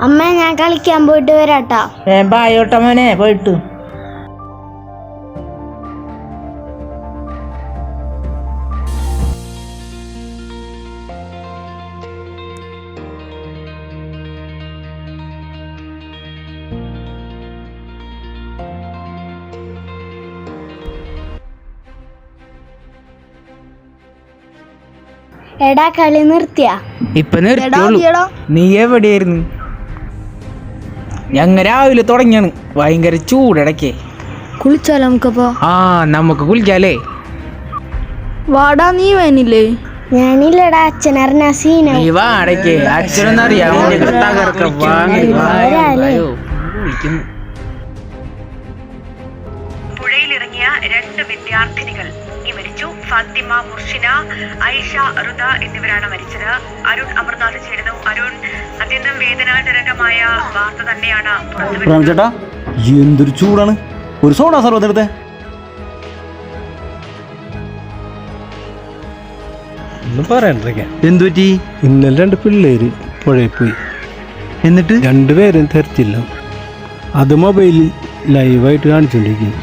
അമ്മ ഞാൻ കളിക്കാൻ പോയിട്ട് വരാട്ടാ. ബായോട്ട മോനെ പോയിട്ട്. എടാ കളി നിർത്തിയാ? ഇപ്പൊ നിർത്തിയുള്ളൂ. നീ എവിടെയായിരുന്നു? ഞങ്ങ രാവിലെ തുടങ്ങിയാണ്. ഭയങ്കര ചൂടിടക്കേ. കുളിച്ചാലോ നമുക്കപ്പോ? നമുക്ക് കുളിക്കാലേ. വാടാ, നീ വേനില്ലേ? ഞാനില്ലടാ, അച്ഛനറിഞ്ഞ സീന. നീ വാടക്കേ, അച്ഛനൊന്നും അറിയാമോ? പുഴയിലിറങ്ങിയ 2 വിദ്യാർത്ഥിനികൾ മരിച്ചു. ഫാത്തിമ മുർഷിന, ഐഷ റുദ എന്നിവരാണ് മരിച്ചത്. അരുൺ അമർനാഥ് ചേരുന്നു. അരുൺ, അത്യന്തം വേദനാജനകമായ വാർത്ത തന്നെയാണ് ചേട്ടാ. എന്തൊരു ചൂടാണ്. ഒരു സോഡാ സർവ്വതെടുത്തേ. ഒന്നും പറയാണ്ടിരിക്കാം. എന്തുപറ്റി? ഇന്നലെ 2 പിള്ളേര് പുഴയിൽ പോയി. എന്നിട്ട് 2 പേരും തെരച്ചില്ല. അത് മൊബൈലിൽ ലൈവായിട്ട് കാണിച്ചോണ്ടിരിക്കുന്നു.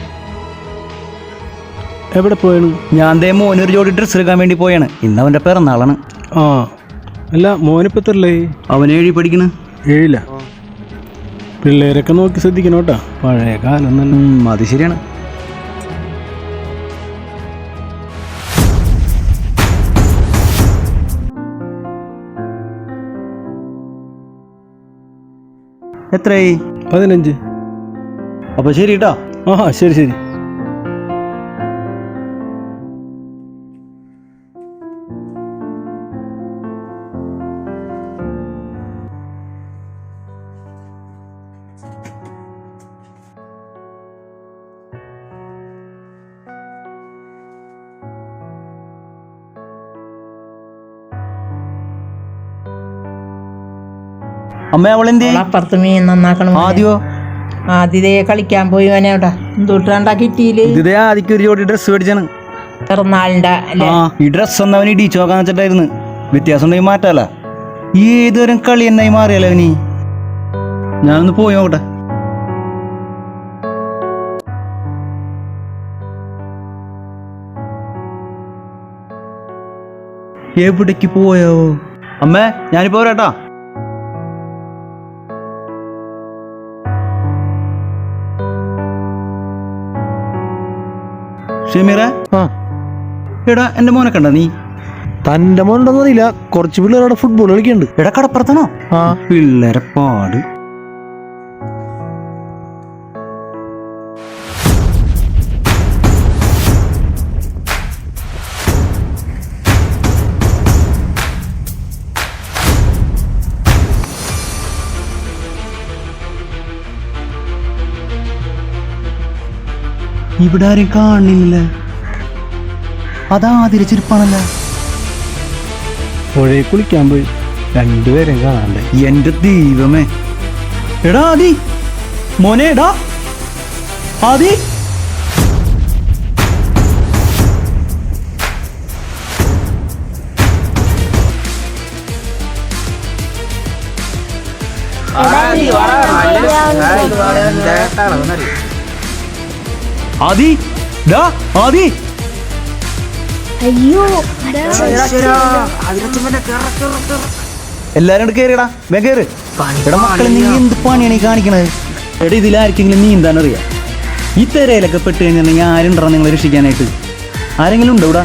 എവിടെ പോയാണ്? ഞാൻ മോനൊരു ജോഡി ഡ്രസ്സ് എടുക്കാൻ വേണ്ടി പോയാണ്. ഇന്ന് അവൻ്റെ പിറന്നാളാണ്. അല്ല, മോനിപ്പോ എത്രല്ലേ? അവൻ 7 പഠിക്കണ്. 7. പിള്ളേരൊക്കെ നോക്കി ശ്രദ്ധിക്കണം കേട്ടാ. പഴയ കാലം തന്നെ. അത് ശരിയാണ്. എത്രയായി? 15. അപ്പൊ ശരി കേട്ടോ. ശരി ശരി. അമ്മ അവളെന്തി? അപ്പുറത്ത് മീൻ നന്നാക്കണം. ആദ്യതേ കളിക്കാൻ പോയി. എന്തൊട്ടാ കിട്ടിയില്? ആദ്യം ഒരു ജോഡി ഡ്രസ്സ് മേടിച്ചാണ് പിറന്നാളിന്റെ. ഈ ഡ്രസ്സ് ഒന്ന് അവന് ഇടിച്ചു നോക്കാന്ന് വെച്ചിട്ടായിരുന്നു. വ്യത്യാസം ഉണ്ടെങ്കിൽ മാറ്റാല. ഏതൊരു കളി എന്നായി മാറിയല്ലോ അവന്. ഞാനൊന്ന് പോയി നോക്കട്ടെ. എവിടേക്ക് പോയോ? അമ്മേ, ഞാനിപ്പോ വരാട്ടാ. ഷമീറ, എടാ എന്റെ മോനെ കണ്ട നീ? തന്റെ മോനുണ്ടോന്നറിയില്ല. കുറച്ച് പിള്ളേരോടെ ഫുട്ബോൾ കളിക്കുന്നുണ്ട്. എടാ കടപ്പുറത്താണോ? പിള്ളേരെ പാട്. ഇവിടെ ആരും കാണില്ല. അതാതിരെ ചെരുപ്പാണല്ലോ. പുഴയിൽ കുളിക്കാൻ പോയി 2 പേരും കാണാണ്ട്. എന്റെ ദൈവമേ. എടാ ആദി, മോനെ, എടാ ആദി. ആദി, ഡാ ആദി. അയ്യോ, എല്ലാരും കേറിയടാ. കേറ്. എടാ മക്കളെ, നീ എന്ത് പണിയാണ് ഈ കാണിക്കണത്? എടാ ഇതിലാർക്കെങ്കിലും നീന്താനറിയാം? ഈ തെരയിലൊക്കെ പെട്ട് കഴിഞ്ഞിട്ടുണ്ടെങ്കിൽ ആരുണ്ടോ നിങ്ങളെ രക്ഷിക്കാനായിട്ട്? ആരെങ്കിലും ഉണ്ടോ ഇവിടെ?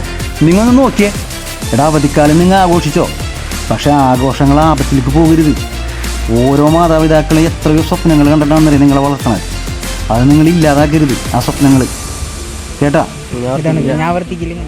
നിങ്ങളൊന്ന് നോക്കിയേ. എടാ അവധിക്കാലം നിങ്ങൾ ആഘോഷിച്ചോ, പക്ഷെ ആഘോഷങ്ങൾ ആപത്തിലേക്ക് പോകരുത്. ഓരോ മാതാപിതാക്കളെ എത്രയോ സ്വപ്നങ്ങൾ കണ്ടിട്ടാണെന്നറിയാം നിങ്ങളെ വളർത്തണത്. അത് നിങ്ങൾ ഇല്ലാതാക്കരുത് ആ സ്വപ്നങ്ങൾ, കേട്ടാ? ഞാൻ ആവർത്തിക്കില്ല.